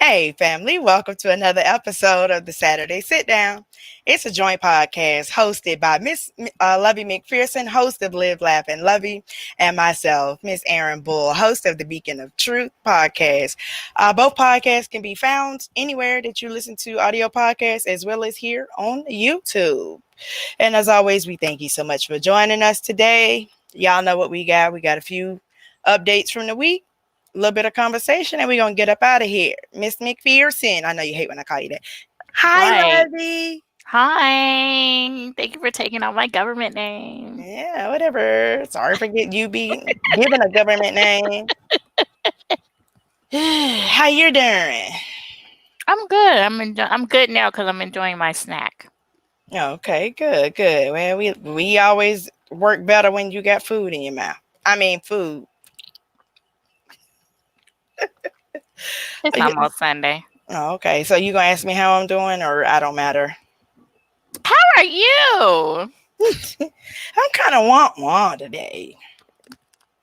Hey, family, welcome to another episode of the Saturday Sit Down. It's a joint podcast hosted by Miss Lovey McPherson, host of Live, Laugh, and Lovey, and myself, Miss Erin Bull, host of the Beacon of Truth podcast. Both podcasts can be found anywhere that you listen to audio podcasts, as well as here on YouTube. And as always, we thank you so much for joining us today. Y'all know what we got. We got a few updates from the week, a little bit of conversation, and we're going to get up out of here. Miss McPherson, I know you hate when I call you that. Hi, Right. Lovey. Hi. Thank you for taking out my government name. Yeah, whatever. Sorry for you be given a government name. How you doing? I'm good. I'm good now because I'm enjoying my snack. Okay, good, good. Well, we always work better when you got food in your mouth. I mean, food. It's almost Sunday. Oh, okay. So you gonna ask me how I'm doing, or I don't matter? How are you? I'm kind of want today.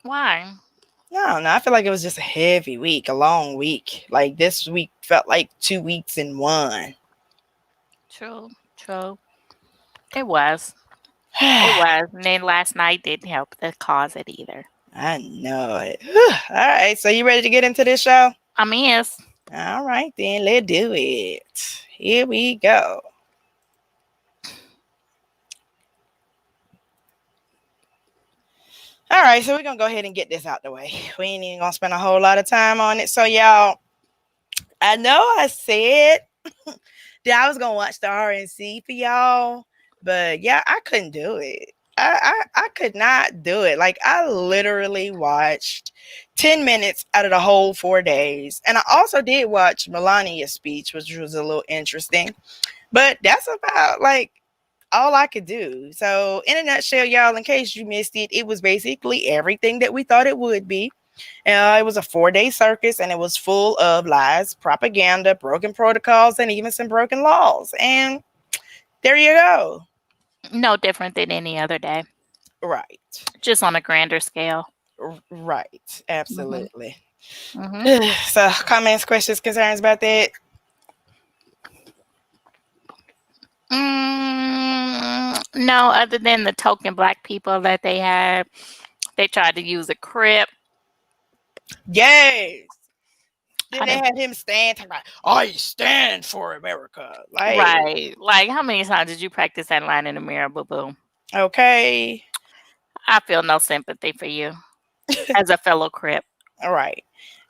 Why? No, I feel like it was just a heavy week, a long week. Like this week felt like 2 weeks in one. True. True. It was. It was. And then last night didn't help the cause it either. I know it. All right, so you ready to get into this show? I mean, yes. All right, then let's do it. Here we go. All right, so we're gonna go ahead and get this out the way. We ain't even gonna spend a whole lot of time on it. So y'all, I know I said that I was gonna watch the RNC for y'all, but yeah, I couldn't do it. I could not do it. Like I literally watched 10 minutes out of the whole 4 days. And I also did watch Melania's speech, which was a little interesting. But that's about like all I could do. So in a nutshell, y'all, in case you missed it, it was basically everything that we thought it would be. It was a 4 day circus, and it was full of lies, propaganda, broken protocols, and even some broken laws. And there you go. No different than any other day. Right. Just on a grander scale. Right. hmm Absolutely. hmm So, comments, questions, concerns about that? No, other than the token black people that they had. They tried to use a crip. Yes. Then I they didn't. had him stand talking about, I stand for America. Like, Right. Like, how many times did you practice that line in the mirror, boo boo? okay. I feel no sympathy for you as a fellow crip. All right.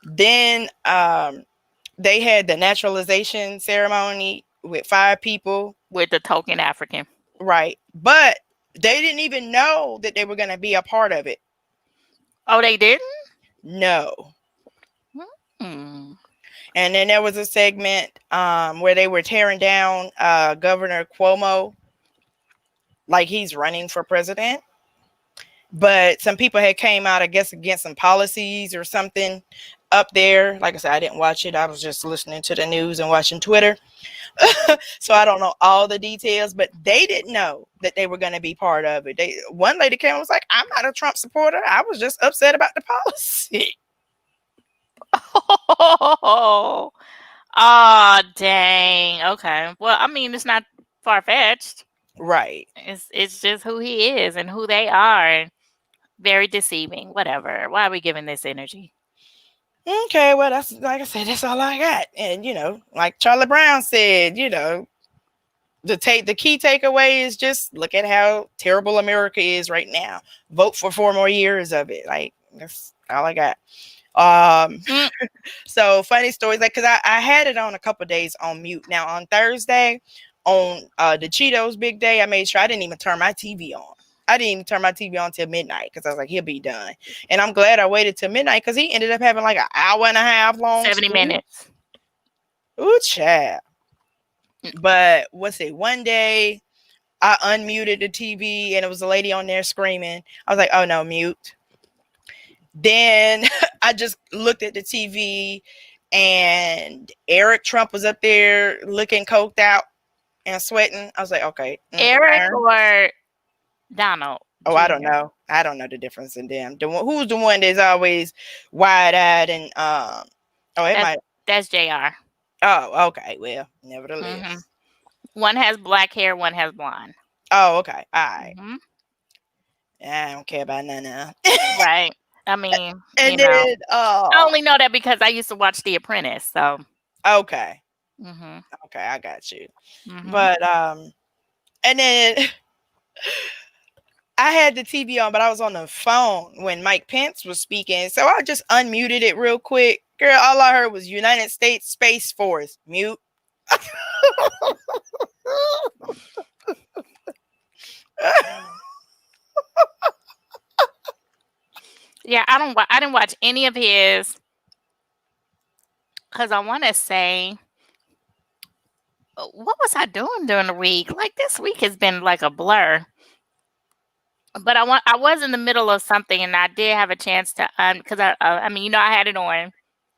Then they had the naturalization ceremony with 5 people. With the token African. Right. But they didn't even know that they were going to be a part of it. Oh, they didn't? No. Hmm. And then there was a segment where they were tearing down Governor Cuomo, like he's running for president. But some people had came out, I guess, against some policies or something up there. Like I said, I didn't watch it. I was just listening to the news and watching Twitter. So I don't know all the details, but they didn't know that they were going to be part of it. One lady came and was like, I'm not a Trump supporter. I was just upset about the policy. Oh, oh, dang. Okay. Well, I mean, it's not far fetched. Right. It's just who he is and who they are. Very deceiving. Whatever. Why are we giving this energy? Okay, well, that's like I said, that's all I got. And like Charlie Brown said, the key takeaway is just look at how terrible America is right now. Vote for 4 more years of it. Like that's all I got. Mm. So funny stories, like because I had it on a couple days on mute. Now on Thursday, on the Cheetos big day, I made sure I didn't even turn my TV on. I didn't even turn my TV on till midnight because I was like, he'll be done. And I'm glad I waited till midnight because he ended up having like an hour and a half long 70 speech. minutes. Ooh, child. But what's it? One day I unmuted the TV and it was a lady on there screaming. I was like, oh no, mute. Then I just looked at the TV and Eric Trump was up there looking coked out and sweating. I was like, okay. Eric or Donald? Oh, I don't know. I don't know the difference in them. Who's the one that's always wide eyed and it might. That's JR. Oh, okay. Well, Hmm. nevertheless. One has black hair, one has blonde. Oh, okay. All right. Hmm. I don't care about none of. Right. I mean, And then, I only know that because I used to watch The Apprentice. So, okay, hmm, okay, I got you. hmm. But and then I had the TV on, but I was on the phone when Mike Pence was speaking, so I just unmuted it real quick. Girl, all I heard was United States Space Force mute. Yeah, I didn't watch any of his because I want to say, what was I doing during the week? Like this week has been like a blur. But I was in the middle of something and I did have a chance to because I mean I had it on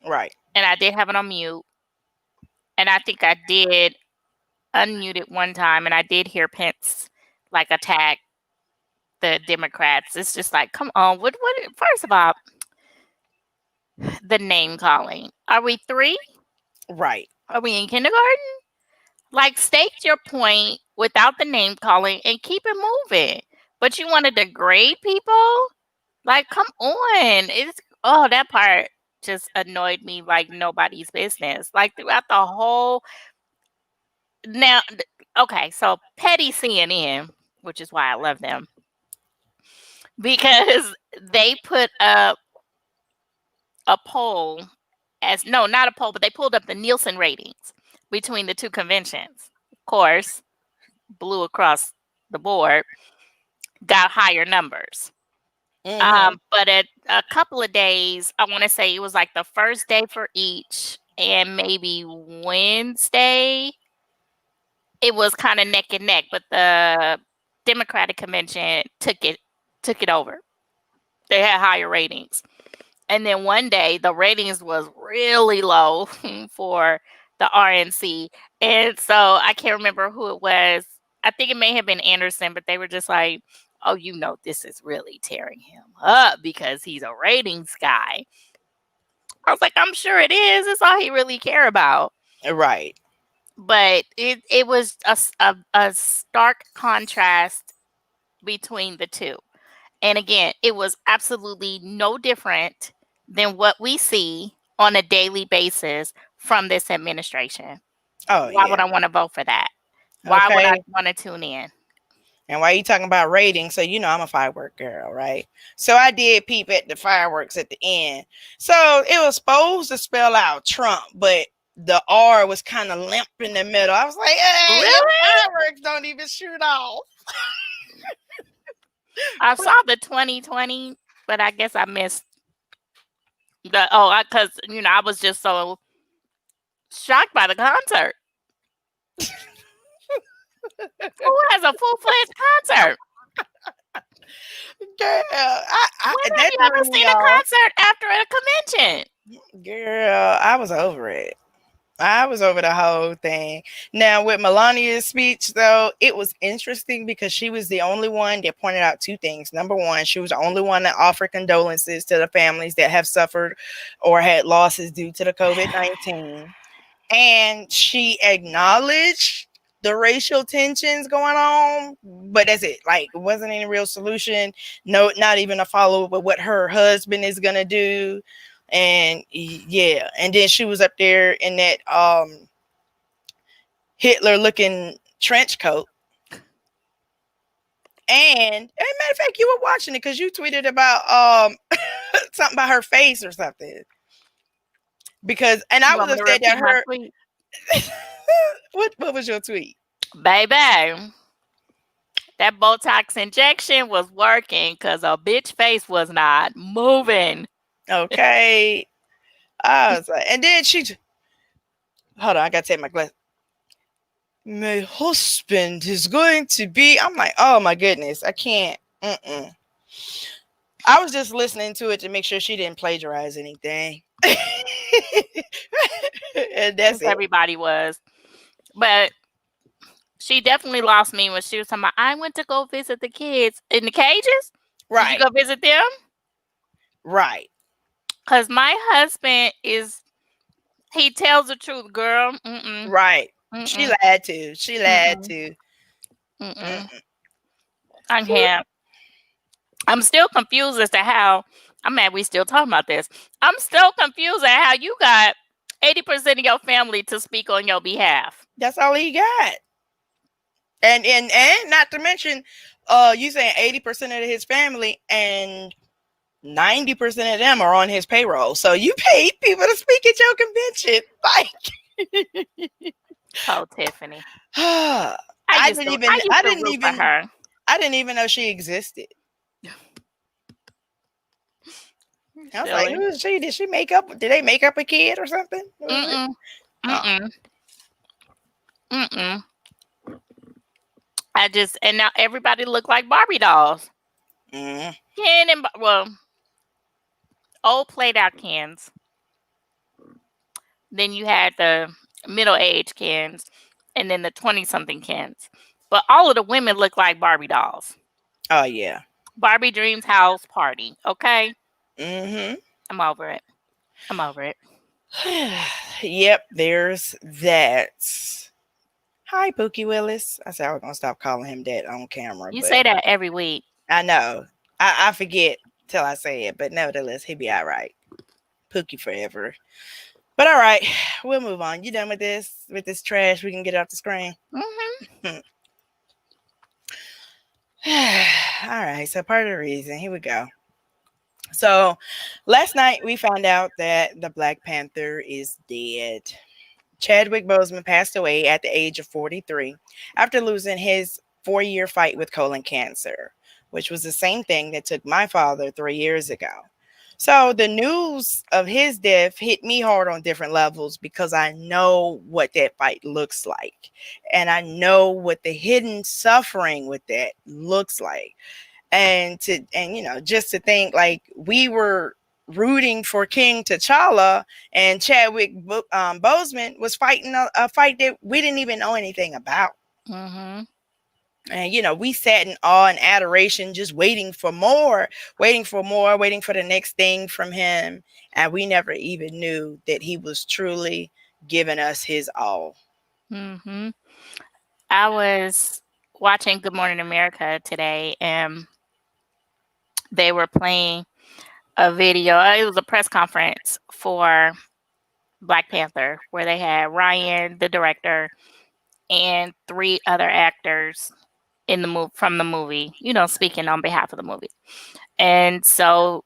Right. and I did have it on mute and I think I did unmute it one time and I did hear Pence like attack the Democrats. It's just like, come on, what first of all, the name calling. Are we 3? Right. Are we in kindergarten? Like state your point without the name calling and keep it moving. But you want to degrade people? Like, come on. It's that part just annoyed me like nobody's business. Like throughout the whole now okay, so petty CNN, which is why I love them, because they put up a poll as no, not a poll, but they pulled up the Nielsen ratings between the two conventions. Of course, blew across the board, got higher numbers. Mm-hmm. But at a couple of days, I want to say it was like the first day for each, and maybe Wednesday, it was kind of neck and neck. But the Democratic convention took it over. They had higher ratings, and then one day the ratings was really low for the RNC, and so I can't remember who it was. I think it may have been Anderson, but they were just like, oh, this is really tearing him up because he's a ratings guy. I was like, I'm sure it is. It's all he really care about. Right. But it was a stark contrast between the two. And again, it was absolutely no different than what we see on a daily basis from this administration. Oh Why would yeah. I want to vote for that? Why would I Okay. want to tune in? And why you talking about ratings? So I'm a firework girl, right? So I did peep at the fireworks at the end. So it was supposed to spell out Trump, but the R was kind of limp in the middle. I was like, hey, your Really? fireworks don't even shoot off. I saw the 2020, but I guess I missed the because I was just so shocked by the concert. Who has a full fledged concert? Girl, When have that you ever threw me seen a off. concert after a convention? Girl, I was over it. I was over the whole thing. Now, with Melania's speech, though, it was interesting because she was the only one that pointed out two things. Number one, she was the only one that offered condolences to the families that have suffered or had losses due to the COVID-19. And she acknowledged the racial tensions going on, but that's it. Like, it wasn't any real solution. No, not even a follow up with what her husband is gonna do. And yeah, and then she was up there in that Hitler looking trench coat. And as a matter of fact, you were watching it because you tweeted about something about her face or something. Because and I You was want me to upset that repeat my her tweet? what was your tweet? Baby, that Botox injection was working because a bitch face was not moving. Okay. I was like, and then hold on, I gotta take my glass. My husband is going to be. I'm like, oh my goodness, I can't. Mm-mm. I was just listening to it to make sure she didn't plagiarize anything. And that's it. Everybody was. But she definitely lost me when she was talking about, I went to go visit the kids in the cages. Did you Right. go visit them? Right. Because my husband is He tells the truth, girl. Right. She Mm-mm. lied to. She lied Mm-mm. to. Mm-mm. Mm-mm. I can't. I'm still confused as to how. I'm mad we still talking about this. I'm still confused at how you got 80% of your family to speak on your behalf. That's all he got. And not to mention, you saying 80% of his family and 90% of them are on his payroll. So you paid people to speak at your convention. Like Poor Tiffany. I I didn't used to even I used I to didn't root for even her. I didn't even know she existed. I was like, Silly. who is she? Did she make up? Did they make up a kid or something? Who is it? Mm-mm. Oh. Mm-mm. Mm-mm. I just and now everybody look like Barbie dolls. Mm. Ken and well, old played out Kens. Then you had the middle age Kens, and then the 20-something Kens. But all of the women look like Barbie dolls. Oh yeah. Barbie Dreams House Party. Okay, Mm-hmm. I'm over it. I'm over it. Yep, there's that. Hi, Pookie Willis. I said I was gonna stop calling him that on camera, You but say that every week. I know. I forget till I say it, but nevertheless, he'll be all right. Pookie forever. But all right, we'll move on. You done with this? With this trash? We can get it off the screen. Mm-hmm. All right, so part of the reason, here we go. So last night we found out that the Black Panther is dead. Chadwick Boseman passed away at the age of 43 after losing his 4-year fight with colon cancer, which was the same thing that took my father 3 years ago. So the news of his death hit me hard on different levels because I know what that fight looks like. And I know what the hidden suffering with that looks like. Just to think like we were rooting for King T'Challa and Boseman was fighting a fight that we didn't even know anything about. Mm-hmm. And we sat in awe and adoration, just waiting for more, waiting for more, waiting for the next thing from him. And we never even knew that he was truly giving us his all. Mm-hmm. I was watching Good Morning America today, and they were playing a video. It was a press conference for Black Panther where they had Ryan, the director, and 3 other actors in the from the movie, speaking on behalf of the movie. And so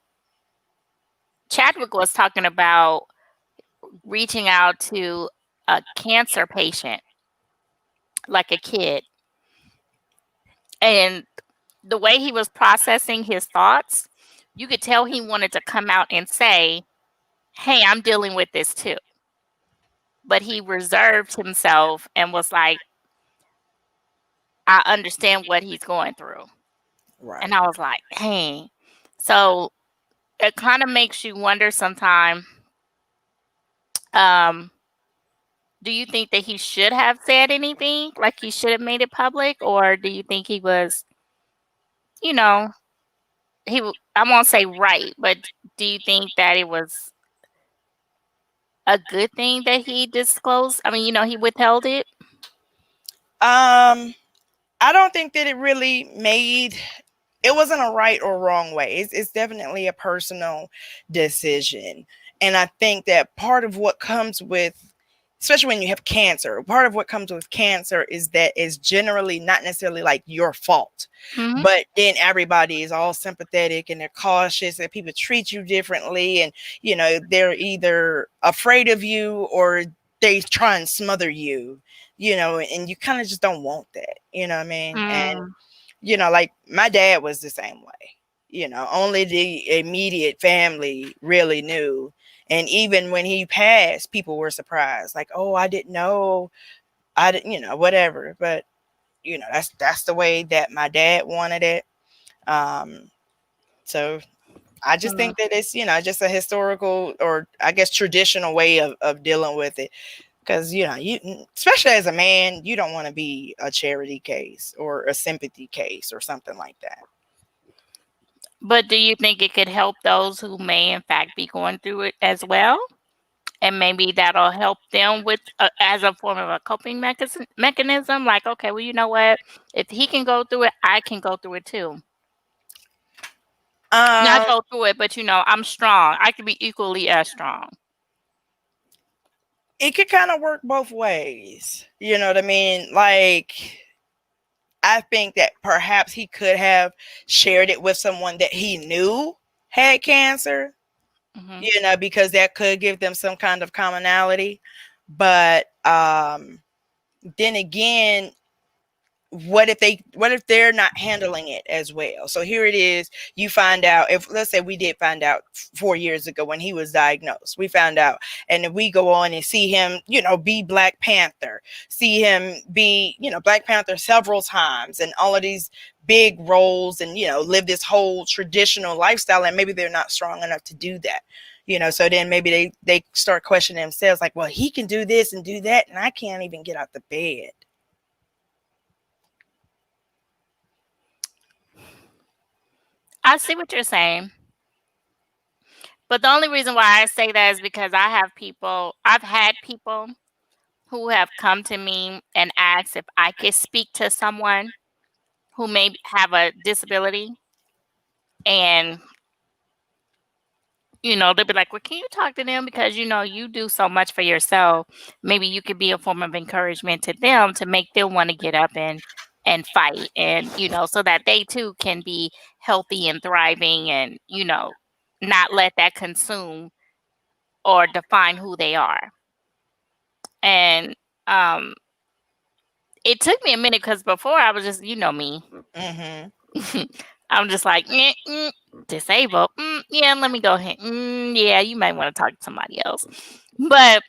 Chadwick was talking about reaching out to a cancer patient, like a kid. And the way he was processing his thoughts, you could tell he wanted to come out and say, "Hey, I'm dealing with this too." But he reserved himself and was like, "I understand what he's going through." And Right. I was like, "Hey." So it kind of makes you wonder sometimes, um, do you think that he should have said anything? Like he should have made it public? Or do you think he was, you know, I won't say right, but do you think that it was a good thing that he disclosed? I mean, he withheld it? Um, I don't think that it wasn't a right or wrong way. It's definitely a personal decision. And I think that part of what comes with, especially when you have cancer, part of what comes with cancer is that it's generally not necessarily like your fault. Hmm. But then everybody is all sympathetic and they're cautious and people treat you differently. And, they're either afraid of you or they try and smother you, and you kind of just don't want that, you know what I mean? And Mm. like my dad was the same way. Only the immediate family really knew. And even when he passed, people were surprised, like, "Oh, I didn't know. I didn't, whatever." But that's the way that my dad wanted it. Um, so I just Mm. think that it's just a historical or I guess traditional way of dealing with it. Because you especially as a man, you don't want to be a charity case or a sympathy case or something like that. But do you think it could help those who may, in fact, be going through it as well? and maybe that'll help them with as a form of a coping mechanism. Like, okay, well, you know what? If he can go through it, I can go through it too. Not Um, go through it, but I'm strong. I can be equally as strong. it could kind of work both ways. You know what I mean? Like, I think that perhaps he could have shared it with someone that he knew had cancer, Hmm. because that could give them some kind of commonality. But then again, what if they're not handling it as well? So here it is, you find out, if let's say we did find out 4 years ago when he was diagnosed, we found out, and if we go on and see him, be Black Panther, see him be, Black Panther several times, and all of these big roles, and live this whole traditional lifestyle, and maybe they're not strong enough to do that. So then maybe they start questioning themselves, like, well, he can do this and do that, and I can't even get out the bed. I see what you're saying. But the only reason why I say that is because I've had people who have come to me and asked if I could speak to someone who may have a disability. And, they'll be like, well, can you talk to them? Because, you do so much for yourself. Maybe you could be a form of encouragement to them to make them want to get up and fight, and, so that they too can be healthy and thriving, and, not let that consume or define who they are. And it took me a minute, because before I was just, me. Hmm. I'm just like, disabled. Yeah, let me go ahead. Yeah, you might want to talk to somebody else. But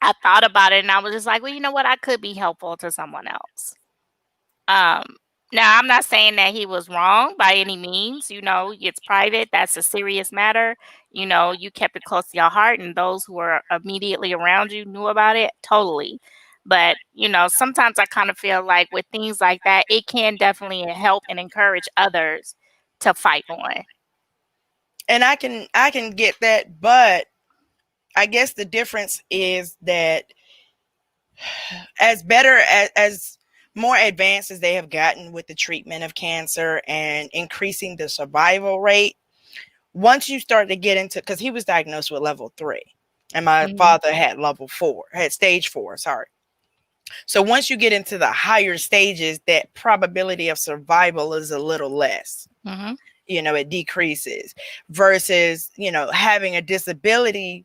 I thought about it, and I was just like, well, you know what? I could be helpful to someone else. Um, Now, I'm not saying that he was wrong by any means. It's private. That's a serious matter. You kept it close to your heart, and those who were immediately around you knew about it. Totally. But, sometimes I kind of feel like with things like that, it can definitely help and encourage others to fight on. And I can get that, but I guess the difference is that as more advanced as they have gotten with the treatment of cancer and increasing the survival rate, once you start to get into, because he was diagnosed with level 3 and my Hmm. father had stage 4, sorry. So once you get into the higher stages, that probability of survival is a little less. Hmm. It decreases versus, having a disability.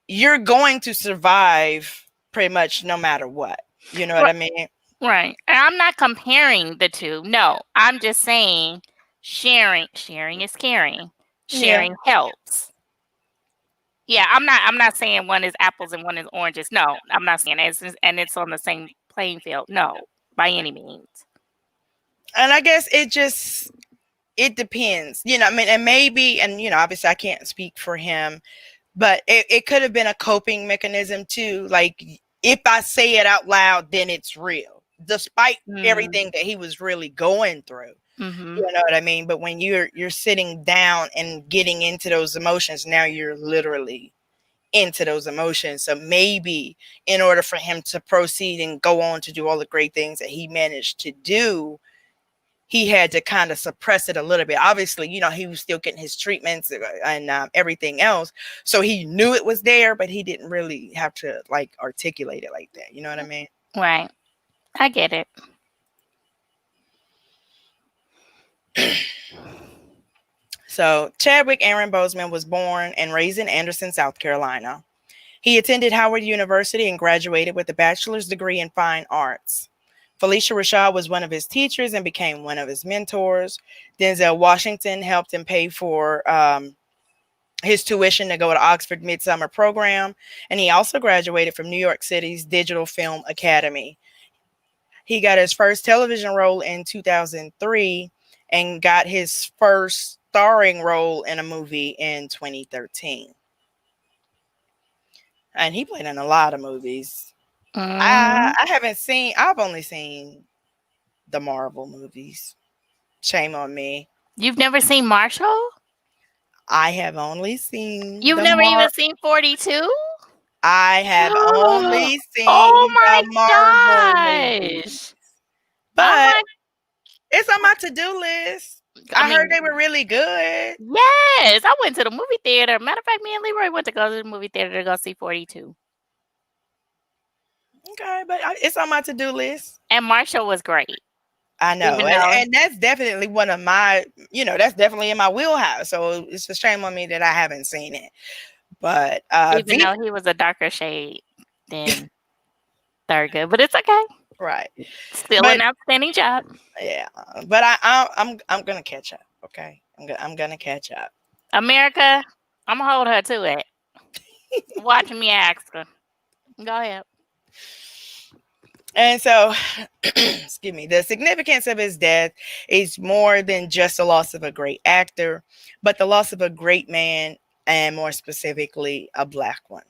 You're going to survive pretty much no matter what. You know what I mean? Right. And I'm not comparing the two. No, I'm just saying sharing is caring. Yeah. Sharing helps. Yeah, I'm not saying one is apples and one is oranges. No, I'm not saying that. And it's on the same playing field. No, by any means. And I guess it depends. I mean, and maybe, and obviously I can't speak for him, but it could have been a coping mechanism too. Like, if I say it out loud, then it's real, despite Mm, everything that he was really going through. mm-hmm. You know what I mean? But when you're sitting down and getting into those emotions, now you're literally into those emotions. So maybe in order for him to proceed and go on to do all the great things that he managed to do, he had to kind of suppress it a little bit. Obviously, he was still getting his treatments and everything else. So he knew it was there, but he didn't really have to like articulate it like that. You know what I mean? Right. I get it. So Chadwick Aaron Boseman was born and raised in Anderson, South Carolina. He attended Howard University and graduated with a bachelor's degree in fine arts. Felicia Rashad was one of his teachers and became one of his mentors. Denzel Washington helped him pay for his tuition to go to Oxford Midsummer Program, and he also graduated from New York City's Digital Film Academy. He got his first television role in 2003 and got his first starring role in a movie in 2013. And he played in a lot of movies. Mm. I've only seen the Marvel movies. Shame on me. You've never seen Marshall? I have only seen You've the never even seen 42? I have only Oh seen my the Marvel movies, gosh. Oh but my it's on my to-do list. I I heard mean, they were really good. yes. I went to the movie theater. Matter of fact, me and Leroy went to go to the movie theater to go see 42. Okay, but it's on my to-do list. And Marshall was great. I know, Even though and that's definitely one of my, that's definitely in my wheelhouse. So it's a shame on me that I haven't seen it. But even though he was a darker shade than Thurgood, but it's okay. right, Still but an outstanding job. yeah, but I'm gonna catch up. Okay, I'm gonna catch up. America, I'm gonna hold her to it. Watch me ask her. Go ahead. And so, excuse me, the significance of his death is more than just the loss of a great actor, but the loss of a great man, and more specifically, a Black one.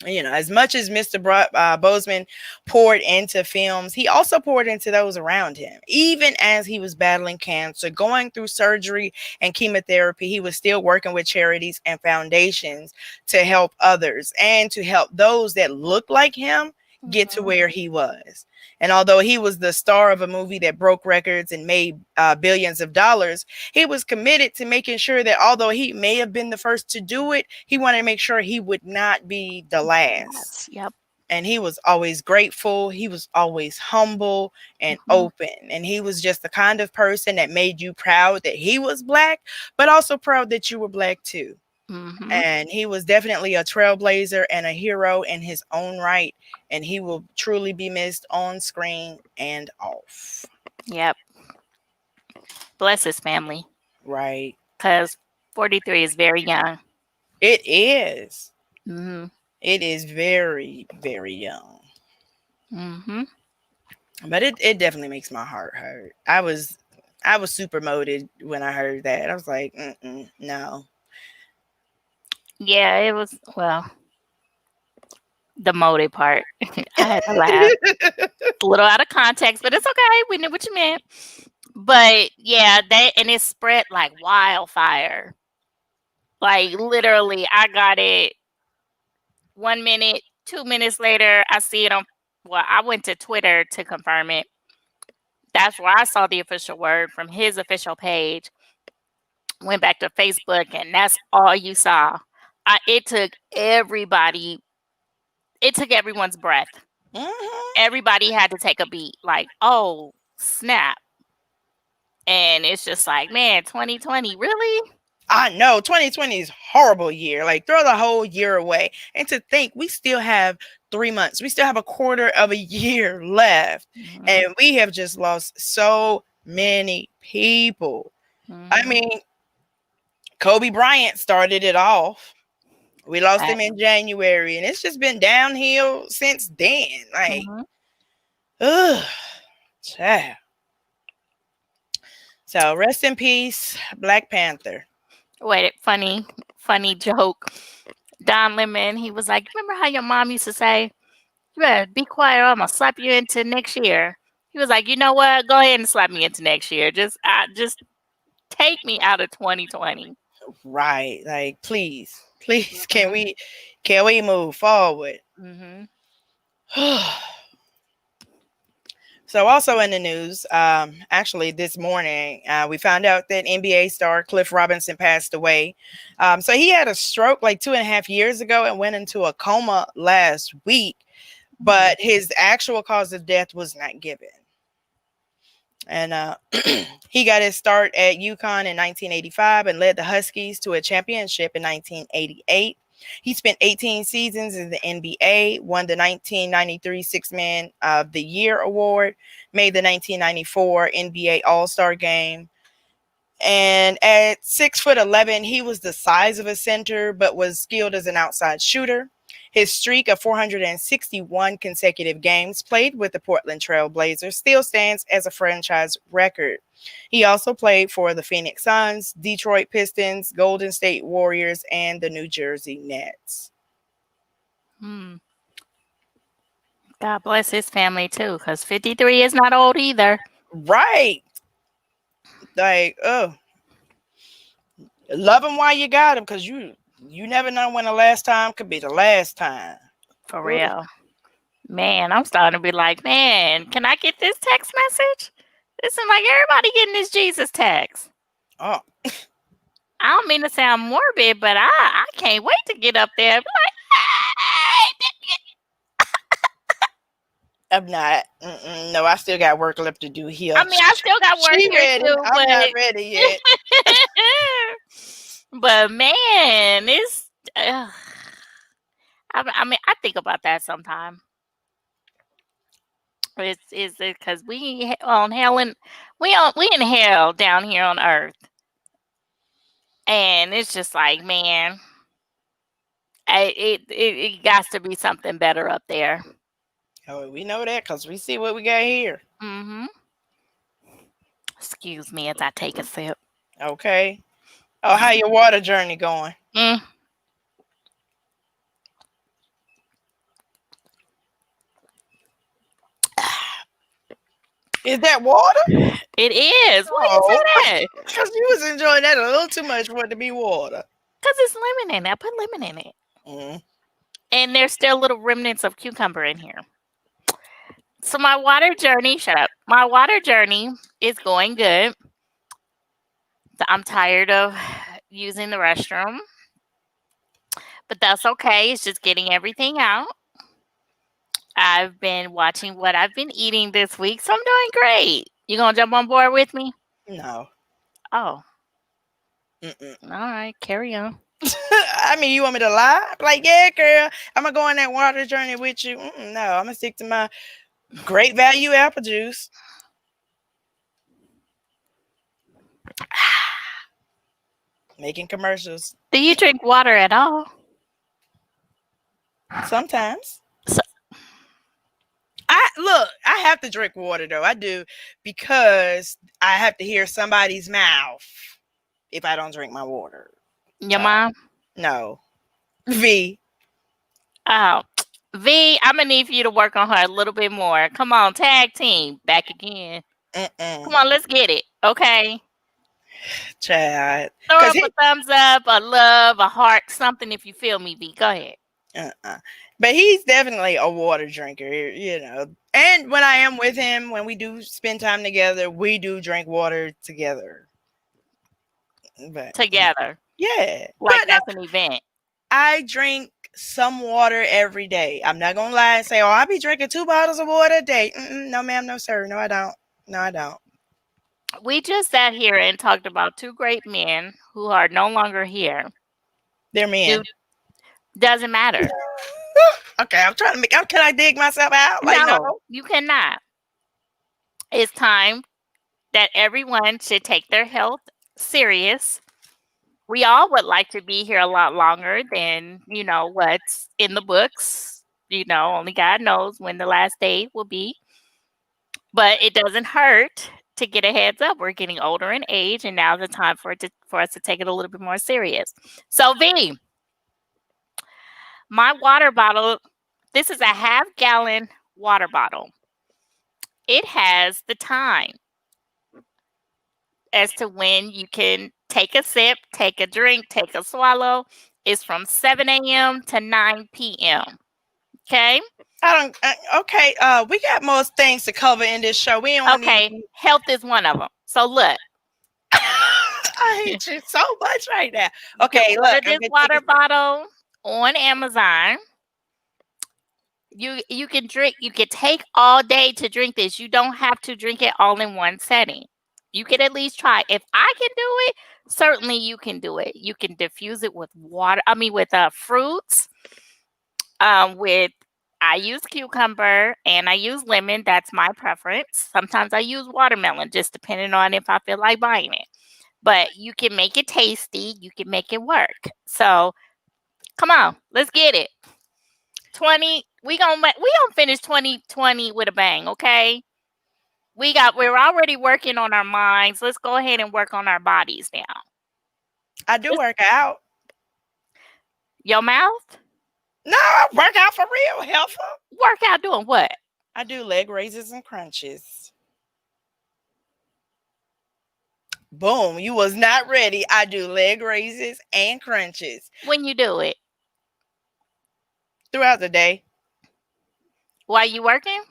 As much as Mr. Boseman poured into films, he also poured into those around him. Even as he was battling cancer, going through surgery and chemotherapy, he was still working with charities and foundations to help others and to help those that looked like him get to where he was. And although he was the star of a movie that broke records and made billions of dollars, he was committed to making sure that although he may have been the first to do it, he wanted to make sure he would not be the last. Yep. And he was always grateful. He was always humble and open. And he was just the kind of person that made you proud that he was Black, but also proud that you were Black too. And he was definitely a trailblazer and a hero in his own right. And he will truly be missed on screen and off. Yep. Bless his family. Right. Because 43 is very young. It is. Mm-hmm. It is very, very young. Mm-hmm. But it definitely makes my heart hurt. I was super moted when I heard that. I was like, no. Yeah, it was, well, the motive part. I had to laugh. A little out of context, but it's okay. We knew what you meant. But yeah, and it spread like wildfire. Like literally, I got it 1 minute, 2 minutes later, I see it on. Well, I went to Twitter to confirm it. That's where I saw the official word from his official page. Went back to Facebook, and that's all you saw. It took everybody. It took everyone's breath. Everybody had to take a beat. Like, oh snap! And it's just like, man, 2020, really? I know 2020 is a horrible year. Like, throw the whole year away. And to think we still have 3 months, we still have a quarter of a year left. And we have just lost so many people. I mean, Kobe Bryant started it off. We lost him in January, and it's just been downhill since then. Like, ugh, child. So rest in peace, Black Panther. Wait, funny joke. Don Lemon, he was like, remember how your mom used to say, you better be quiet or I'm going to slap you into next year. He was like, you know what? Go ahead and slap me into next year. Just take me out of 2020. Right. Like, please, can we move forward? So also in the news, actually this morning, we found out that NBA star Cliff Robinson passed away. So he had a stroke like 2.5 years ago and went into a coma last week, but his actual cause of death was not given. And he got his start at UConn in 1985 and led the Huskies to a championship in 1988. He spent 18 seasons in the NBA, won the 1993 Sixth Man of the Year award, made the 1994 NBA All-Star game. And at 6'11", he was the size of a center, but was skilled as an outside shooter. His streak of 461 consecutive games played with the Portland Trail Blazers still stands as a franchise record. He also played for the Phoenix Suns, Detroit Pistons, Golden State Warriors, and the New Jersey Nets. God bless his family too, because 53 is not old either. Right. Like, oh. Love them while you got them, because you never know when the last time could be the last time. For Ooh. real. Man, I'm starting to be like, man, can I get this text message? This is like everybody getting this Jesus text. Oh, I don't mean to sound morbid, but I can't wait to get up there and be like, I'm not. No, I still got work left to do here. I mean, I still got work She here ready. too, I'm not ready yet. but man, it's. I mean, I think about that sometime. It's because we on hell and we in hell down here on earth, and it's just like, man, it got to be something better up there. Oh, we know that because we see what we got here. Mm-hmm. Excuse me as I take a sip. Okay. Oh, how your water journey going? Mm. Is that water? It is. Why you say that? Because you was enjoying that a little too much for it to be water. Because it's lemon in it. I put lemon in it. Mm. And there's still little remnants of cucumber in here. So my water journey, shut up. My water journey is going good. I'm tired of using the restroom. But that's okay. It's just getting everything out. I've been watching what I've been eating this week, so I'm doing great. You gonna jump on board with me? No. Oh. Mm-mm. All right, carry on. I mean, you want me to lie? Like, yeah, girl, I'm going to go on that water journey with you. No, I'm going to stick to my great value apple juice. Making commercials. Do you drink water at all? Sometimes. So, I have to drink water though. I do, because I have to hear somebody's mouth if I don't drink my water. your mom? No. V. Oh. V, I'm gonna need for you to work on her a little bit more. Come on, tag team. Back again. Come on, let's get it. Okay. Child. Throw up a thumbs up, a love, a heart, something if you feel me, V. Go ahead. But he's definitely a water drinker, you know. And when I am with him, when we do spend time together, we do drink water together. But, together. Yeah. Like that's an event. I drink some water every day. I'm not going to lie and say, oh, I be drinking 2 bottles of water a day. No, ma'am. No, sir. No, I don't. No, I don't. We just sat here and talked about 2 great men who are no longer here. They're men. Doesn't matter. Okay, I'm trying to make. Can I dig myself out? Like, no, you cannot. It's time that everyone should take their health serious. We all would like to be here a lot longer than, what's in the books. Only God knows when the last day will be. But it doesn't hurt to get a heads up. We're getting older in age, and now's the time for us to take it a little bit more serious. So, V, my water bottle, this is a half-gallon water bottle. It has the time as to when you can take a sip, take a drink, take a swallow. It's from 7 a.m. to 9 p.m. Okay? Okay, we got most things to cover in this show. We don't need... health is one of them. So look. I hate you so much right now. Okay, look. This water bottle on Amazon. You can drink. You can take all day to drink this. You don't have to drink it all in one setting. You can at least try. If I can do it, certainly you can do it. You can diffuse it with water. I mean, with fruits. I use cucumber and I use lemon. That's my preference. Sometimes I use watermelon, just depending on if I feel like buying it. But you can make it tasty. You can make it work. So, come on, let's get it. We gonna finish 2020 with a bang, okay? We're already working on our minds. Let's go ahead and work on our bodies now. I do work out. Your mouth? No, I work out for real, helpful. Work out doing what? I do leg raises and crunches. Boom, you was not ready. I do leg raises and crunches When you do it, throughout the day. while you working?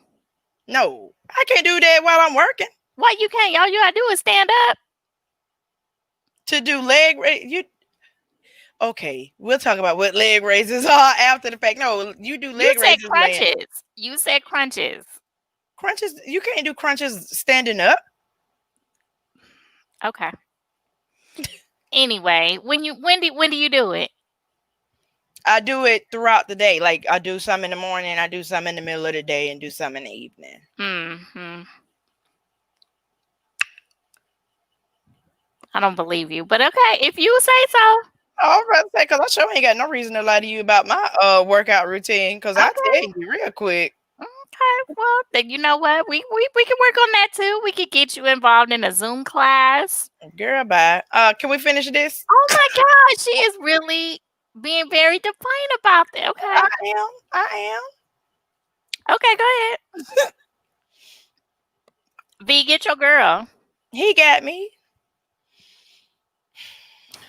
No, I can't do that while I'm working. Why you can't? All you gotta do is stand up. To do leg raise, you okay? We'll talk about what leg raises are after the fact. No, you do You leg said raises laying. crunches. You said crunches. Crunches, you can't do crunches standing up. Okay. Anyway, when do you do it? I do it throughout the day. Like I do some in the morning, I do some in the middle of the day, and do some in the evening. Hmm. I don't believe you, but okay, if you say so. Oh, I was about to say because I sure ain't got no reason to lie to you about my workout routine. Because I tell Okay. you real quick, Okay. Well, then you know what? We can work on that too. We could get you involved in a Zoom class. girl. Bye. Can we finish this? Oh my God, she is really being very defiant about that. Okay. I am. I Okay, go ahead. V, get your girl. am. He got me.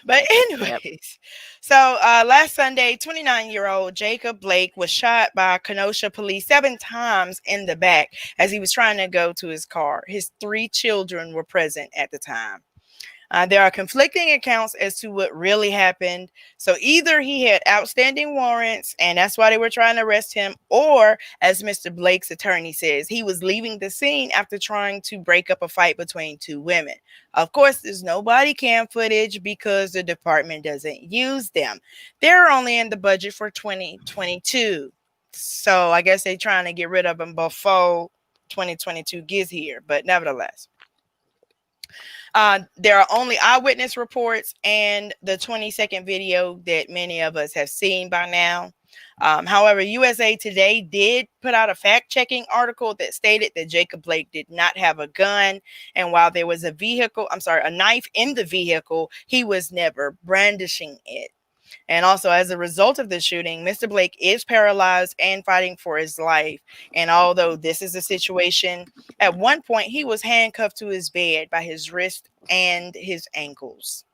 But Yep. anyways, so last Sunday, 29-year-old Jacob Blake was shot by Kenosha police 7 times in the back as he was trying to go to his car. His 3 children were present at the time. There are conflicting accounts as to what really happened. So either he had outstanding warrants and that's why they were trying to arrest him, or as Mr. Blake's attorney says, he was leaving the scene after trying to break up a fight between 2 women. Of course, there's no body cam footage because the department doesn't use them. They're only in the budget for 2022. So I guess they're trying to get rid of them before 2022 gets here. But nevertheless. There are only eyewitness reports and the 20-second video that many of us have seen by now. However, USA Today did put out a fact-checking article that stated that Jacob Blake did not have a gun, and while there was a knife in the vehicle, he was never brandishing it. And also, as a result of the shooting, Mr. Blake is paralyzed and fighting for his life. And although this is a situation, at one point he was handcuffed to his bed by his wrist and his ankles.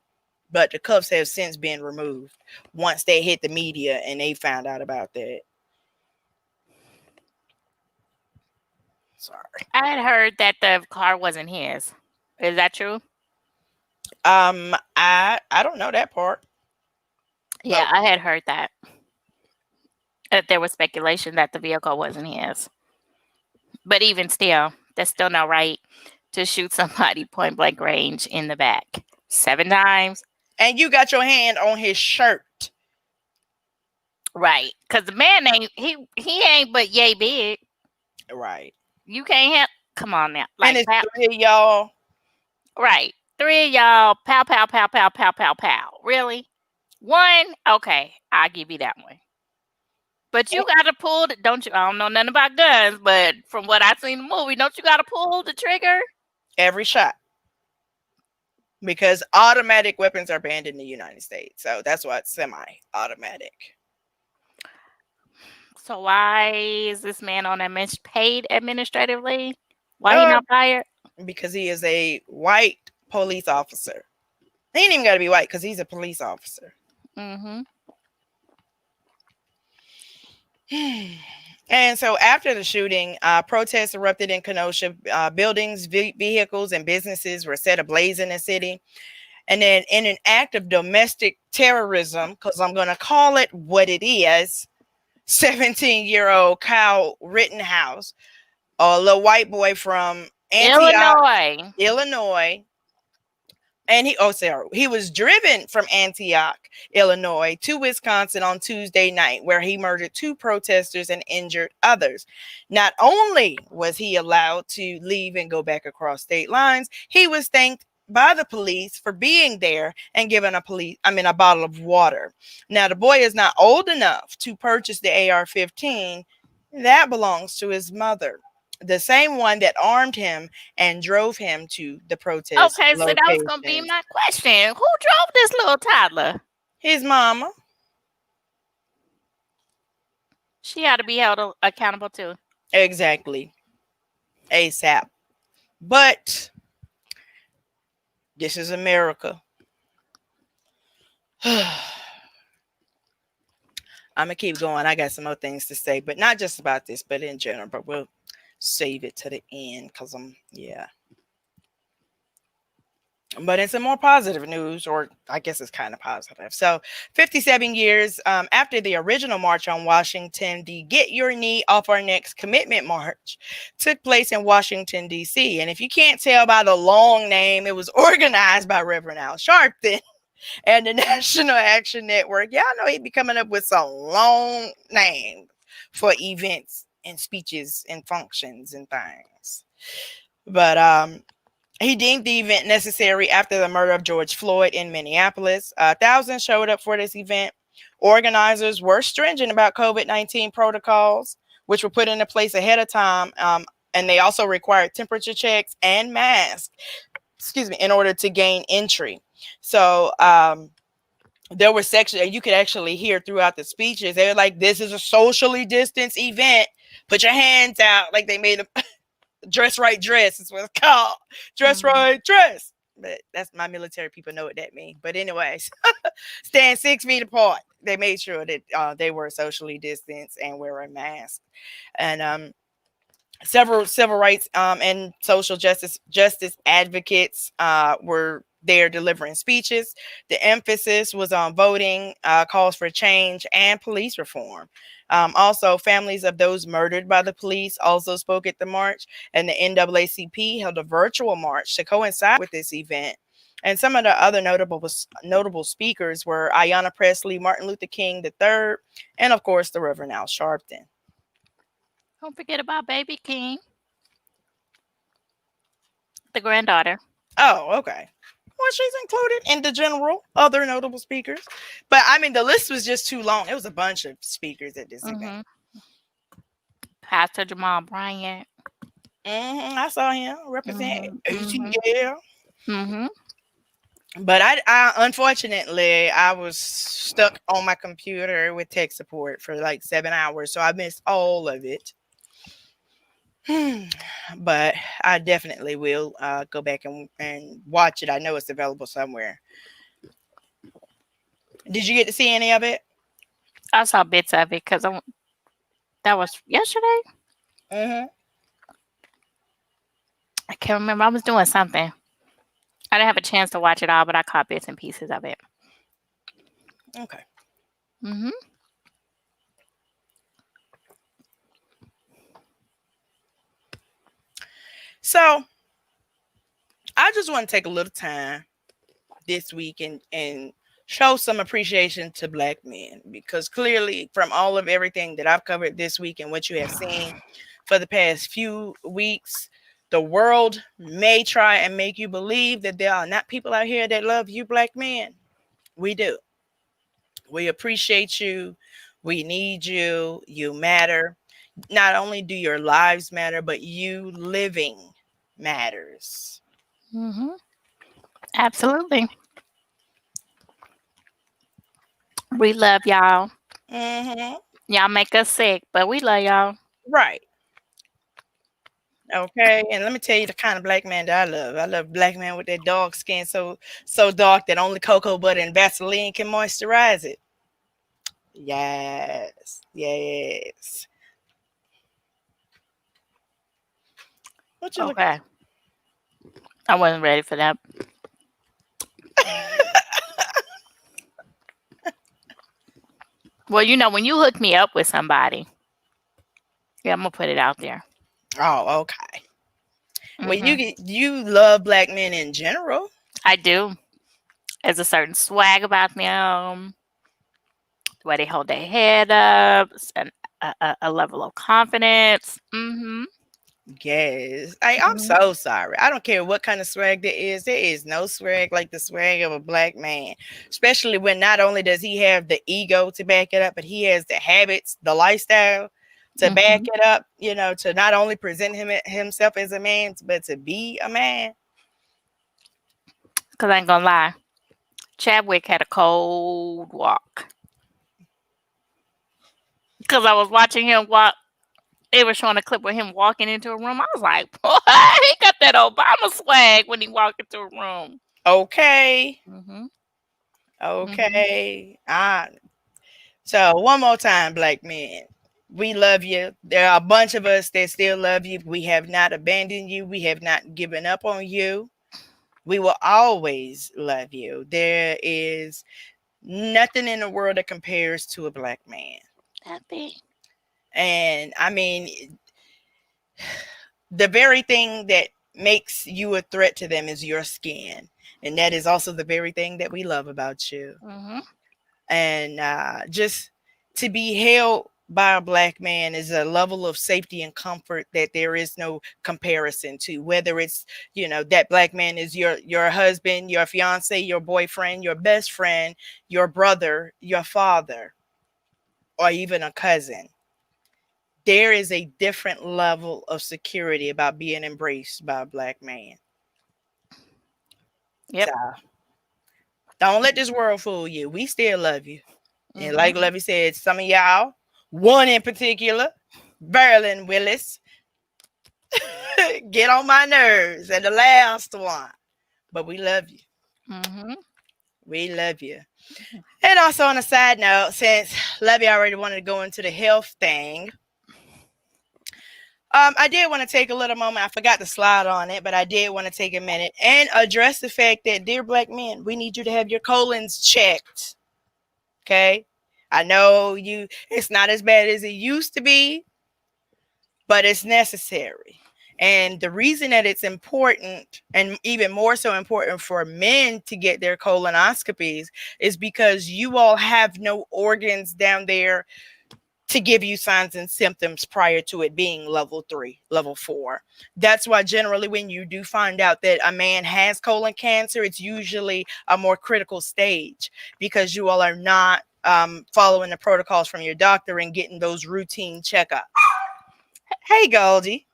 But the cuffs have since been removed once they hit the media and they found out about that. Sorry. I had heard that the car wasn't his. Is that true? I don't know that part. Yeah, I had heard that. That there was speculation that the vehicle wasn't his. But even still, that's still not right to shoot somebody point blank range in the back 7 times. And you got your hand on his shirt. Right. Because the man ain't, he ain't but yay big. Right. You can't have, come on now. And it's 3 of y'all. Right. 3 of y'all, pow, pow, pow, pow, pow, pow, pow. Really? 1? Okay, I'll give you that one. But you got to pull, don't you? I don't know nothing about guns, but from what I've seen in the movie, don't you got to pull the trigger? Every shot. Because automatic weapons are banned in the United States. So that's why it's semi-automatic. So why is this man on paid administrative leave? Why he not fired? Because he is a white police officer. He ain't even got to be white because he's a police officer. Mm-hmm. And so after the shooting, protests erupted in Kenosha. Buildings, vehicles, and businesses were set ablaze in the city. And then in an act of domestic terrorism, because I'm going to call it what it is, 17-year-old Kyle Rittenhouse, a little white boy from Antioch, Illinois. And he was driven from Antioch, Illinois to Wisconsin on Tuesday night, where he murdered 2 protesters and injured others. Not only was he allowed to leave and go back across state lines, he was thanked by the police for being there and given a bottle of water. Now, the boy is not old enough to purchase the AR-15. That belongs to his mother, the same one that armed him and drove him to the protest. Okay, so that was going to be my question. Who drove this little toddler? His mama. She had to be held accountable too. Exactly. ASAP. But This is America. I'm gonna keep going. I got some more things to say, but not just about this, but in general. But we'll save it to the end because yeah. But in some more positive news, or I guess it's kind of positive. So, 57 years after the original March on Washington, the Get Your Knee Off Our Necks Commitment March took place in Washington, D.C. And if you can't tell by the long name, it was organized by Reverend Al Sharpton and the National Action Network. Y'all know he'd be coming up with some long names for events and speeches and functions and things. But he deemed the event necessary after the murder of George Floyd in Minneapolis. Thousands showed up for this event. Organizers were stringent about COVID-19 protocols, which were put into place ahead of time. And they also required temperature checks and masks, in order to gain entry. So there were sections you could actually hear throughout the speeches. They were like, this is a socially distanced event. Put your hands out. Like they made a dress right dress is what it's called. Dress right dress. But that's my military people know what that means. But anyways, stand 6 feet apart. They made sure that they were socially distanced and wearing masks. And several civil rights and social justice advocates were there delivering speeches. The emphasis was on voting, calls for change, and police reform. Also, families of those murdered by the police also spoke at the march, and the NAACP held a virtual march to coincide with this event. And some of the other notable speakers were Ayanna Pressley, Martin Luther King III, and of course the Reverend Al Sharpton. Don't forget about Baby King, the granddaughter. Oh, okay. Well, she's included in the general other notable speakers. But I mean, the list was just too long. It was a bunch of speakers at this event. Pastor Jamal Bryant. I saw him represent ATL. Mm-hmm. But I unfortunately I was stuck on my computer with tech support for like 7 hours, so I missed all of it. But I definitely will go back and watch it. I know it's available somewhere. Did you get to see any of it? I saw bits of it because that was yesterday. I can't remember. I was doing something. I didn't have a chance to watch it all, but I caught bits and pieces of it. Okay. So I just want to take a little time this week and show some appreciation to Black men, because clearly from all of everything that I've covered this week and what you have seen for the past few weeks, the world may try and make you believe that there are not people out here that love you, Black men. We do. We appreciate you. We need you. You matter. Not only do your lives matter, but you living matters. Absolutely. We love y'all. Y'all make us sick, but we love y'all. Right. Okay. And let me tell you the kind of Black man that I love. I love Black man with that dark skin so dark that only cocoa butter and Vaseline can moisturize it. Yes. Yes. What you okay. I wasn't ready for that. Well, you know, when you hook me up with somebody, yeah, I'm gonna put it out there. Oh, okay. Well, you love Black men in general. I do. There's a certain swag about them, the way they hold their head up, and a level of confidence. Yes. I'm so sorry. I don't care what kind of swag there is. There is no swag like the swag of a Black man, especially when not only does he have the ego to back it up, but he has the habits, the lifestyle to back it up, you know, to not only present himself as a man, but to be a man. Because I ain't gonna lie, Chadwick had a cold walk. Because I was watching him walk. They were showing a clip of him walking into a room. I was like, boy, he got that Obama swag when he walked into a room. Okay. Mhm. Mhm. Okay. So one more time, black men. We love you. There are a bunch of us that still love you. We have not abandoned you. We have not given up on you. We will always love you. There is nothing in the world that compares to a black man. Happy. And I mean, the very thing that makes you a threat to them is your skin. And that is also the very thing that we love about you. Mhm. And just to be held by a black man is a level of safety and comfort that there is no comparison to, whether it's, you know, that black man is your husband, your fiance, your boyfriend, your best friend, your brother, your father, or even a cousin. There is a different level of security about being embraced by a black man. Yep. So don't let this world fool you. We still love you. And Mhm. like Levy said, some of y'all, one in particular, Berlin Willis, get on my nerves. And the last one. But we love you. Mhm. We love you. And also on a side note, since Levy already wanted to go into the health thing, I did want to take a little moment. I forgot to slide on it, but I did want to take a minute and address the fact that, dear black men, we need you to have your colons checked. Okay? I know it's not as bad as it used to be, but it's necessary. And the reason that it's important, and even more so important for men to get their colonoscopies, is because you all have no organs down there to give you signs and symptoms prior to it being level 3, level 4. That's why generally when you do find out that a man has colon cancer, it's usually a more critical stage because you all are not following the protocols from your doctor and getting those routine checkups. Hey, Goldie,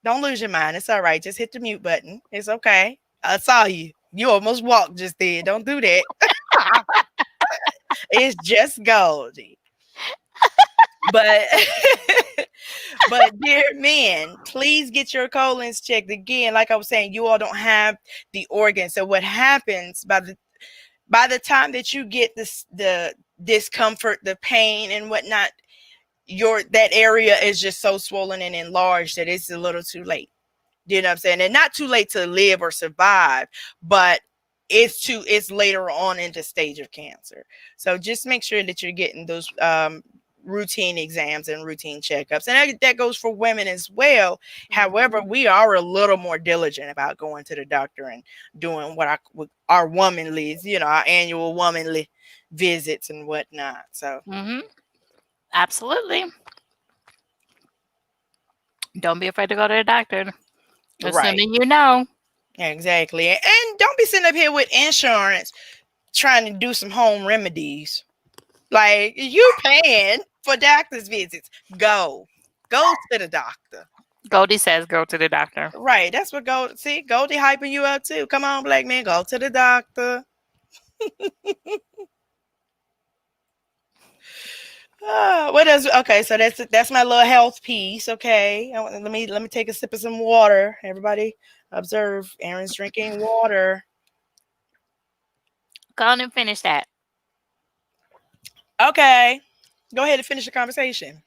don't lose your mind. It's all right. Just hit the mute button. It's okay. I saw you. You almost walked just then. Don't do that. It's just Goldie. But but dear men, please get your colons checked again. Like I was saying, you all don't have the organ. So what happens by the time that you get the discomfort, the pain and whatnot, that area is just so swollen and enlarged that it's a little too late. You know what I'm saying? And not too late to live or survive, but it's later on in the stage of cancer. So just make sure that you're getting those routine exams and routine checkups. And that goes for women as well. However, Mhm. we are a little more diligent about going to the doctor and doing what our womanly, our annual womanly visits and whatnot. So Mhm. Absolutely. Don't be afraid to go to the doctor. right. Assuming you know. Exactly. And don't be sitting up here with insurance trying to do some home remedies. Like, you paying for doctor's visits. Go to the doctor. Goldie says go to the doctor. Right. That's what Goldie hyping you up too. Come on, black man, go to the doctor. What else? Okay, so that's my little health piece. Okay, let me take a sip of some water. Everybody, observe. Aaron's drinking water. Go on and finish that. Okay, go ahead and finish the conversation.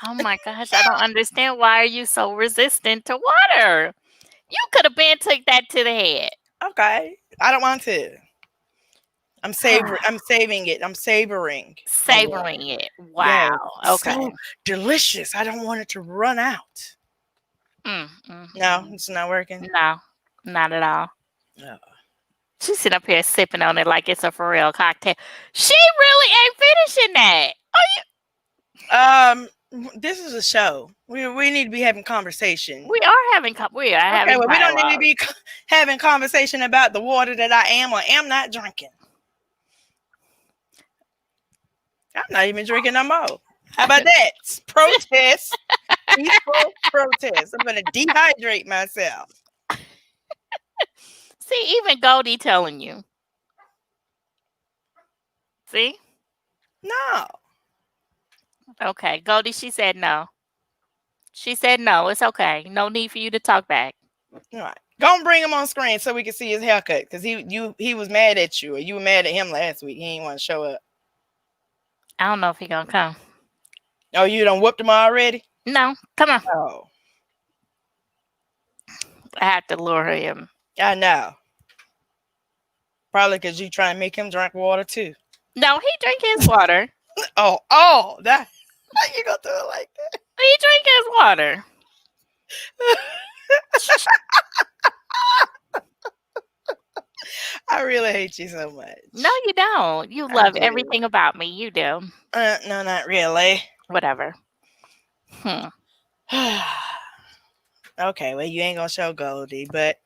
Oh my gosh, I don't understand. Why are you so resistant to water? You could have been took that to the head. Okay, I don't want to. I'm saving it. I'm savoring the water. Savoring it. Yes, Wow. it's Okay. so delicious. I don't want it to run out. Mm, mm, No, mm. it's not working. No, not at all. No. She's sitting up here sipping on it like it's a for real cocktail. She really ain't finishing that. This is a show. We need to be having conversation. We are Okay, having well, we don't need to dialogue. be having conversation about the water that I am or am not drinking. I'm not even drinking no more. How about that? Protest. Peaceful protest. I'm gonna dehydrate myself. See, even Goldie telling you. See? No. Okay, Goldie, she said no. She said no. It's okay. No need for you to talk back. All right. Go and bring him on screen so we can see his haircut. Because he was mad at you, or you were mad at him last week. He ain't want to show up. I don't know if he gonna come. Oh, you done whooped him already? No, come on. Oh, I have to lure him. I know. Probably because you try and make him drink water too. No, he drink his water. That you gonna do it like that? He drink his water. I really hate you so much. No, you don't. You love everything about me. You do. No, not really. Whatever. Okay, well, you ain't gonna show Goldie, but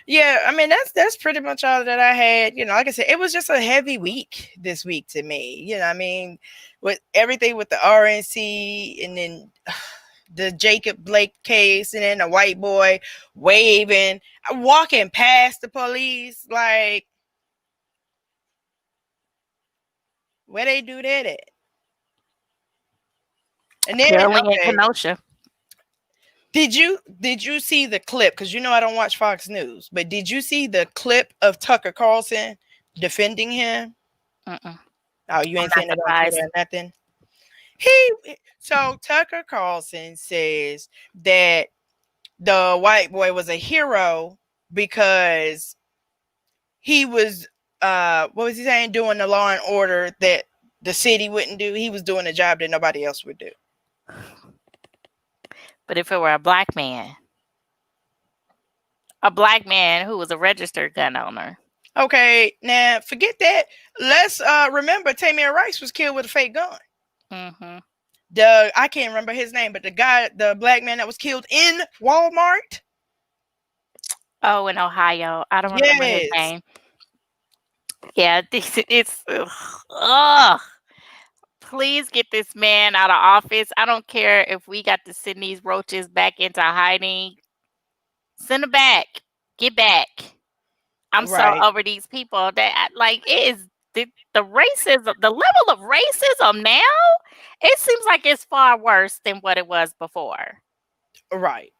yeah, I mean that's pretty much all that I had. Like I said, it was just a heavy week this week to me. I mean, with everything with the RNC and then the Jacob Blake case, and then the white boy waving, walking past the police, like, where they do that at? And then in Kenosha. Did you see the clip? Because I don't watch Fox News, but did you see the clip of Tucker Carlson defending him? Oh, you ain't saying it on Twitter or nothing? So Tucker Carlson says that the white boy was a hero because he was what was he saying? Doing the law and order that the city wouldn't do. He was doing a job that nobody else would do. But if it were a black man who was a registered gun owner. Okay, now forget that. Let's remember Tamir Rice was killed with a fake gun. I can't remember his name, but the black man that was killed in Walmart. Oh, in Ohio. I don't remember his name. Yeah, it's please get this man out of office. I don't care if we got to send these roaches back into hiding. Send them back. Get back. I'm so over these people that it is the racism, the level of racism now. It seems like it's far worse than what it was before. Right.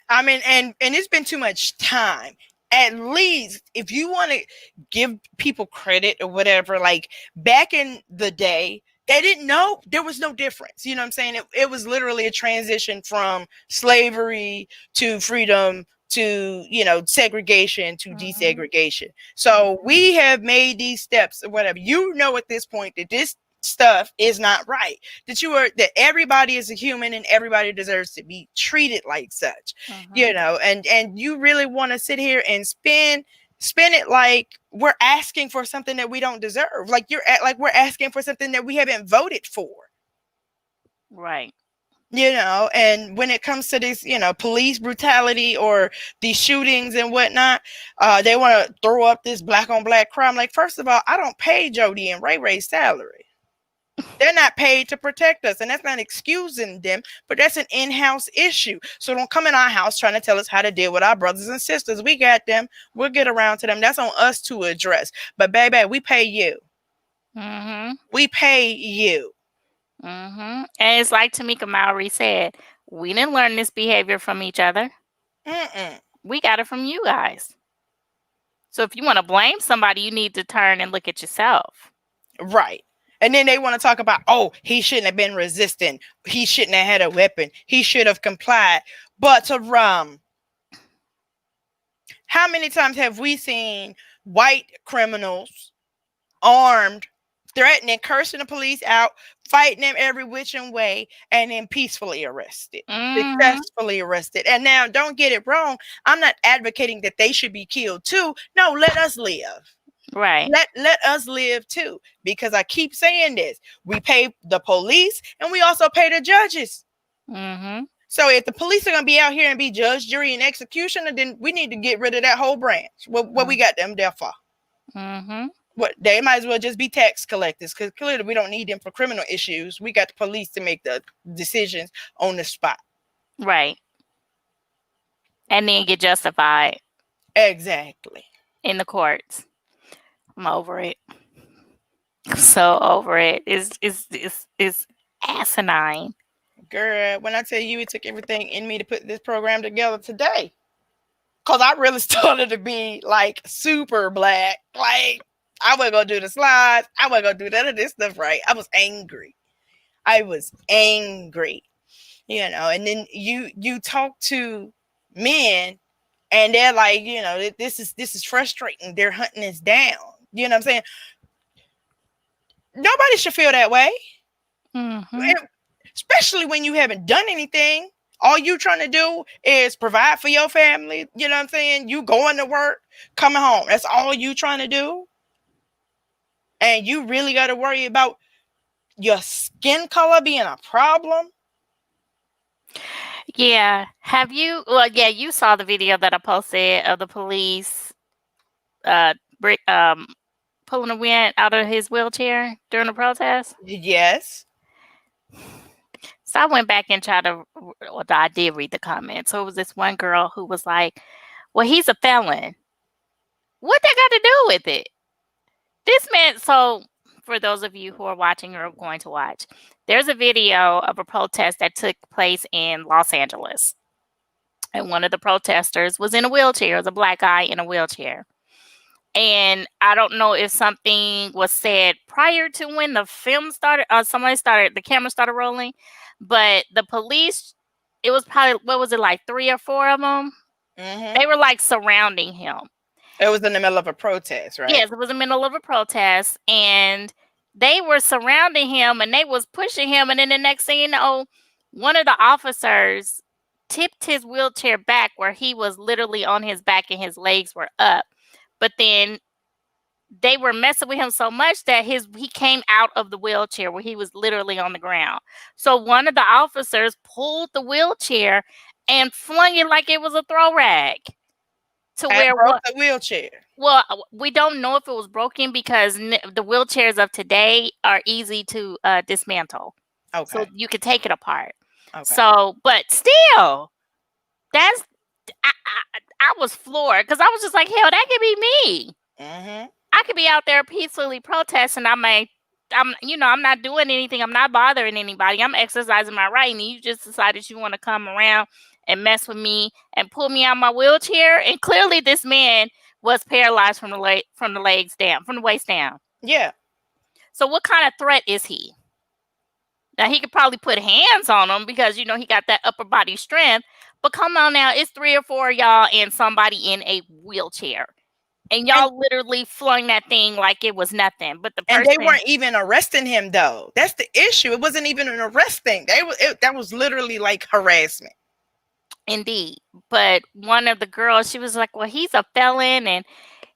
I mean, and it's been too much time. At least if you want to give people credit or whatever, like back in the day, they didn't know, there was no difference. You know what I'm saying? It was literally a transition from slavery to freedom to, segregation to desegregation. So we have made these steps or whatever. At this point that this stuff is not right, that everybody is a human and everybody deserves to be treated like such. And you really want to sit here and spin it like we're asking for something that we don't deserve, like we're asking for something that we haven't voted for, right? And when it comes to this, police brutality or these shootings and whatnot, they want to throw up this black on black crime. Like, first of all, I don't pay Jody and Ray Ray's salary. They're not paid to protect us, and that's not excusing them, but that's an in-house issue. So don't come in our house trying to tell us how to deal with our brothers and sisters. We got them. We'll get around to them. That's on us to address. But baby, we pay you. We pay you. And it's like Tamika Mallory said, we didn't learn this behavior from each other. We got it from you guys. So if you want to blame somebody, you need to turn and look at yourself. Right. And then they want to talk about, he shouldn't have been resistant. He shouldn't have had a weapon. He should have complied. But how many times have we seen white criminals armed, threatening, cursing the police out, fighting them every which way, and then peacefully arrested, successfully arrested? And now, don't get it wrong, I'm not advocating that they should be killed too. No, let us live. Right. Let us live too, because I keep saying this. We pay the police and we also pay the judges. So if the police are going to be out here and be judge, jury, and executioner, then we need to get rid of that whole branch. What we got them there for? What, they might as well just be tax collectors, because clearly we don't need them for criminal issues. We got the police to make the decisions on the spot. Right. And then get justified. Exactly. In the courts. I'm over it. I'm so over it. It's asinine. Girl, when I tell you it took everything in me to put this program together today. Cause I really started to be like super black. Like I wasn't gonna do the slides. I wasn't gonna do none of this stuff right. I was angry. I was angry. And then you talk to men and they're like, this is frustrating. They're hunting us down. You know what I'm saying? Nobody should feel that way. Mm-hmm. Especially when you haven't done anything. All you trying to do is provide for your family. You know what I'm saying? You going to work, coming home. That's all you trying to do. And you really got to worry about your skin color being a problem. Yeah. Have you? Well, yeah, you saw the video that I posted of the police uh, pulling a man out of his wheelchair during the protest. Yes. So I went back and tried to, well, I did read the comments. So it was this one girl who was like, well, he's a felon. What that got to do with it? This man, so for those of you who are watching or going to watch, there's a video of a protest that took place in Los Angeles. And one of the protesters was in a wheelchair. It was a black guy in a wheelchair. And I don't know if something was said prior to when the film started, the camera started rolling, but the police, it was probably, what was it, like 3 or 4 of them? Mm-hmm. They were like surrounding him. It was in the middle of a protest, right? Yes, it was in the middle of a protest, and they were surrounding him and they was pushing him. And then the next thing you know, one of the officers tipped his wheelchair back where he was literally on his back and his legs were up. But then they were messing with him so much that he came out of the wheelchair where he was literally on the ground. So one of the officers pulled the wheelchair and flung it like it was a throw rag to where broke the wheelchair. Well, we don't know if it was broken because the wheelchairs of today are easy to dismantle. Okay. So you could take it apart. Okay. So, but still, I was floored because I was just like, hell, that could be me. Mm-hmm. I could be out there peacefully protesting. I'm not doing anything. I'm not bothering anybody. I'm exercising my right. And you just decided you want to come around and mess with me and pull me out my wheelchair. And clearly this man was paralyzed from the legs down, from the waist down. Yeah. So what kind of threat is he? Now he could probably put hands on him because he got that upper body strength. But come on now, it's 3 or 4 of y'all and somebody in a wheelchair. And y'all literally flung that thing like it was nothing. But and they weren't even arresting him, though. That's the issue. It wasn't even an arrest thing. That was literally like harassment. Indeed. But one of the girls, she was like, well, he's a felon and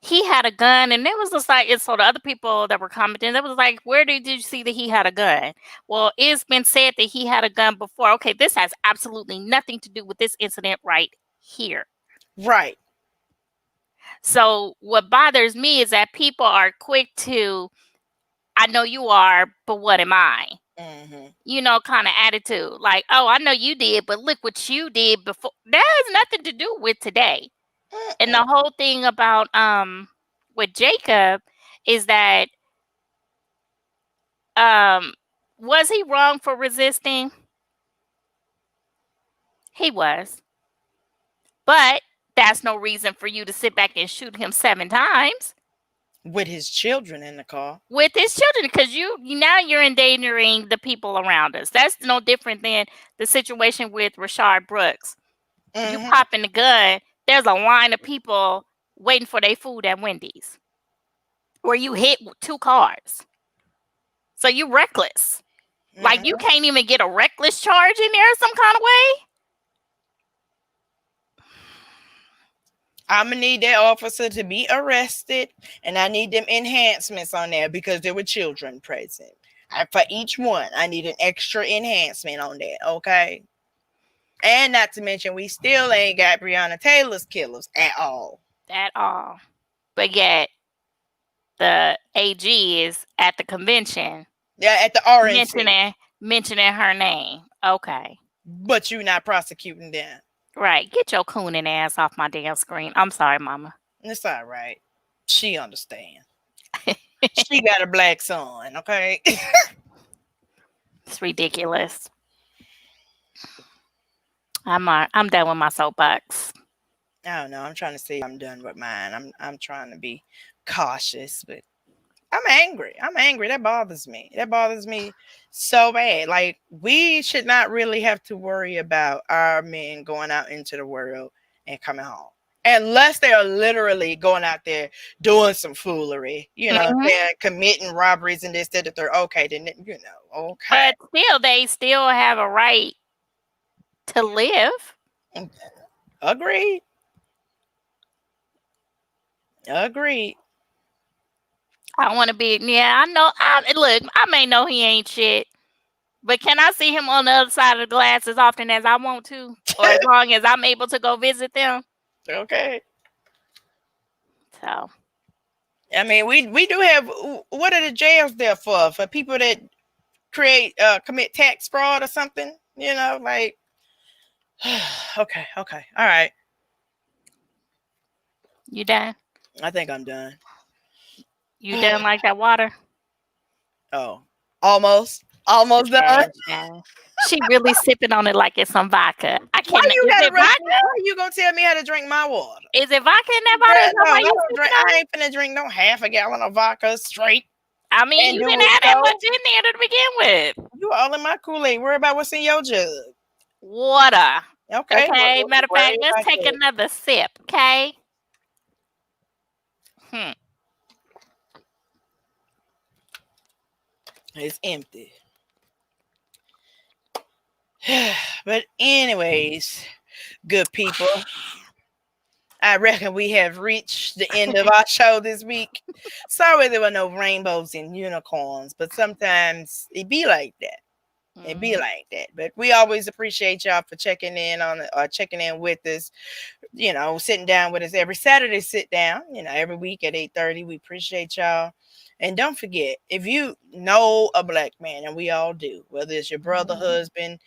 he had a gun. And it was just like, and so the other people that were commenting, that was like, where did you see that he had a gun? Well, it's been said that he had a gun before. Okay, this has absolutely nothing to do with this incident right here. Right. So what bothers me is that people are quick to, I know you are, but what am I? Mm-hmm. Kind of attitude. Like, oh, I know you did, but look what you did before. That has nothing to do with today. Mm-mm. And the whole thing about with Jacob is that was he wrong for resisting? He was. But that's no reason for you to sit back and shoot him 7 times. With his children in the car. With his children, because now you're endangering the people around us. That's no different than the situation with Rashard Brooks. Mm-hmm. You popping the gun, there's a line of people waiting for their food at Wendy's. Where you hit 2 cars. So you reckless. Mm-hmm. Like you can't even get a reckless charge in there some kind of way. I'm going to need that officer to be arrested, and I need them enhancements on there because there were children present. For each one, I need an extra enhancement on that, okay? And not to mention, we still ain't got Breonna Taylor's killers at all. At all. But yet, the AG is at the convention. Yeah, at the RNC. Mentioning her name. Okay. But you're not prosecuting them. Right. Get your cooning ass off my damn screen. I'm sorry, mama. It's all right. She understands. She got a black son, okay? It's ridiculous. I'm done with my soapbox. I don't know. I'm trying to say I'm done with mine. I'm trying to be cautious, but I'm angry. I'm angry. That bothers me. That bothers me so bad. Like, we should not really have to worry about our men going out into the world and coming home. Unless they are literally going out there doing some foolery, Mhm. saying, committing robberies and this, that, the third. Okay, then, okay. But still, they still have a right to live. Agreed. Agreed. I want to be. Yeah, I know. Look, I may know he ain't shit, but can I see him on the other side of the glass as often as I want to, or as long as I'm able to go visit them? Okay. So I mean, we do have, what are the jails there for? For people that commit tax fraud or something, like, okay, all right. you done? I think I'm done. You done like that water? Oh, almost done. Yes, yeah. She really sipping on it like it's some vodka. I Why can't. you Is gotta it rush me? vodka? Why you gonna tell me how to drink my water? Is it vodka in that bottle? Girl, Is that no, why I you don't sipping drink. on I it? ain't finna drink no half a gallon of vodka straight I mean, and you do didn't it have that so. much in there to begin with. You all in my Kool-Aid. Worry about what's in your jug. Water. Okay, Okay. what Matter of worry fact, let's about take that? another sip. Okay. Hmm. It's empty. But anyways, good people, I reckon we have reached the end of our show this week. Sorry there were no rainbows and unicorns, but sometimes it be like that. It be Mhm. like that. But we always appreciate y'all for checking in checking in with us, sitting down with us every Saturday, sit down, every week at 8:30. We appreciate y'all. And don't forget, if you know a black man, and we all do, whether it's your brother, Mhm. husband,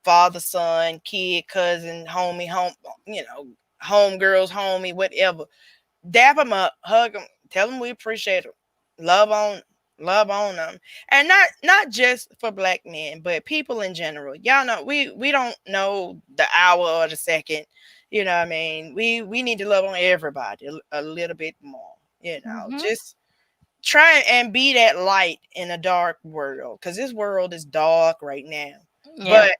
father, son, kid, cousin, homie, home girls, homie, whatever, dap them up, hug them, tell them we appreciate them, love on, love on them, and not just for black men, but people in general. Y'all know we don't know the hour or the second. You know what I mean? We need to love on everybody a little bit more. Mhm. Just try and be that light in a dark world, because this world is dark right now. Yep. But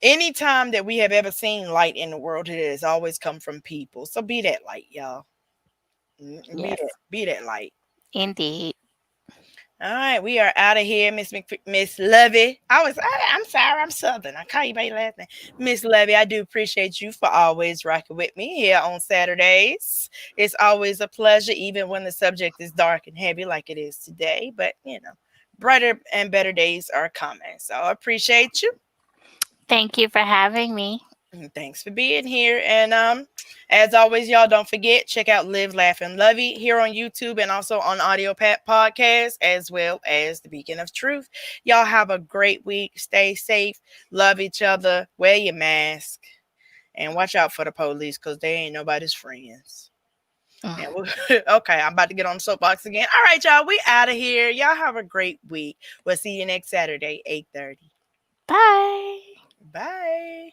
anytime that we have ever seen light in the world, it has always come from people. So be that light, y'all. Be that Yes. be that light. Indeed. All right, we are out of here, Miss Levy. I'm sorry, I'm Southern. I call you by your last name, Miss Levy. I do appreciate you for always rocking with me here on Saturdays. It's always a pleasure, even when the subject is dark and heavy like it is today. But brighter and better days are coming. So I appreciate you. Thank you for having me. Thanks for being here. And as always, y'all don't forget, check out Live, Laugh, and Lovey here on YouTube and also on Audio Pat Podcast, as well as the Beacon of Truth. Y'all have a great week. Stay safe, love each other, wear your mask, and watch out for the police, because they ain't nobody's friends. And okay, I'm about to get on the soapbox again. All right, y'all, we out of here. Y'all have a great week. We'll see you next Saturday, 8:30. Bye. Bye.